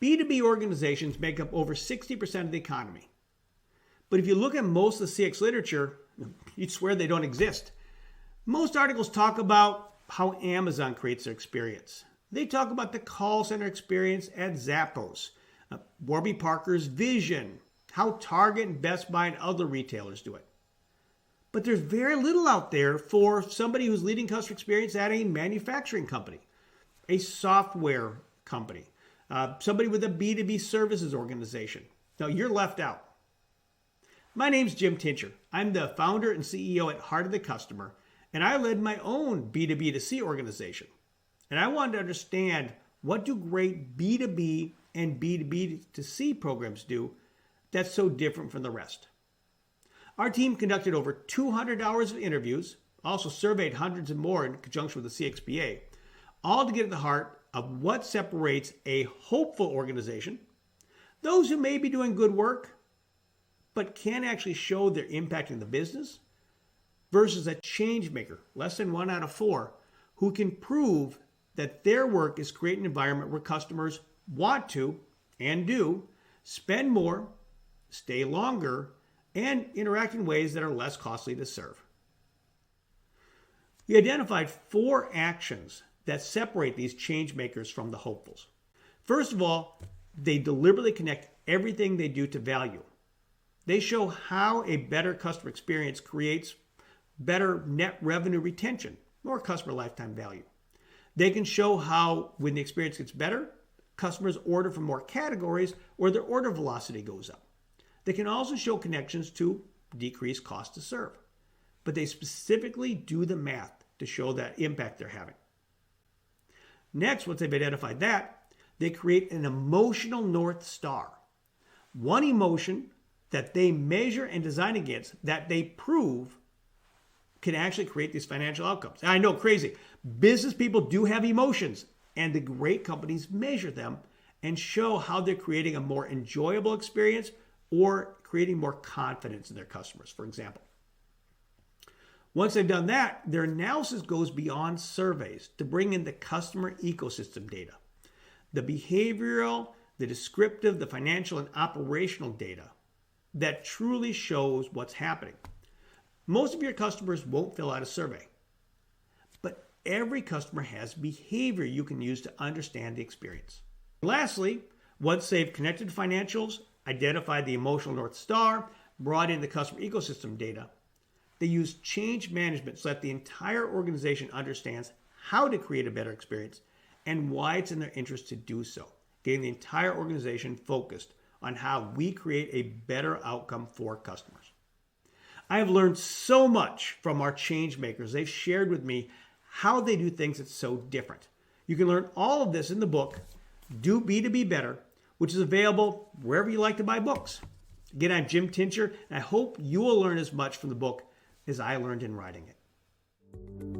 B2B organizations make up over 60% of the economy. But if you look at most of the CX literature, you'd swear they don't exist. Most articles talk about how Amazon creates their experience. They talk about the call center experience at Zappos, Warby Parker's vision, how Target and Best Buy and other retailers do it. But there's very little out there for somebody who's leading customer experience at a manufacturing company, a software company, somebody with a B2B services organization. Now, you're left out. My name's Jim Tincher. I'm the founder and CEO at Heart of the Customer, and I led my own B2B2C organization. And I wanted to understand, what do great B2B and B2B2C programs do that's so different from the rest? Our team conducted over 200 hours of interviews, also surveyed hundreds and more in conjunction with the CXPA, all to get at the heart of what separates a hopeful organization, those who may be doing good work, but can't actually show their impact in the business, versus a change maker, less than 1 out of 4, who can prove that their work is creating an environment where customers want to, and do, spend more, stay longer, and interact in ways that are less costly to serve. We identified 4 actions that separate these change makers from the hopefuls. First of all, they deliberately connect everything they do to value. They show how a better customer experience creates better net revenue retention, more customer lifetime value. They can show how, when the experience gets better, customers order from more categories or their order velocity goes up. They can also show connections to decreased cost to serve, but they specifically do the math to show that impact they're having. Next, once they've identified that, they create an emotional North Star. One emotion that they measure and design against, that they prove can actually create these financial outcomes. I know, crazy. Business people do have emotions, and the great companies measure them and show how they're creating a more enjoyable experience or creating more confidence in their customers, for example. Once they've done that, their analysis goes beyond surveys to bring in the customer ecosystem data, the behavioral, the descriptive, the financial, and operational data that truly shows what's happening. Most of your customers won't fill out a survey, but every customer has behavior you can use to understand the experience. Lastly, once they've connected financials, identified the emotional North Star, brought in the customer ecosystem data, they use change management so that the entire organization understands how to create a better experience and why it's in their interest to do so, getting the entire organization focused on how we create a better outcome for customers. I have learned so much from our change makers. They've shared with me how they do things that's so different. You can learn all of this in the book, Do B2B Better, which is available wherever you like to buy books. Again, I'm Jim Tincher, and I hope you will learn as much from the book as I learned in writing it.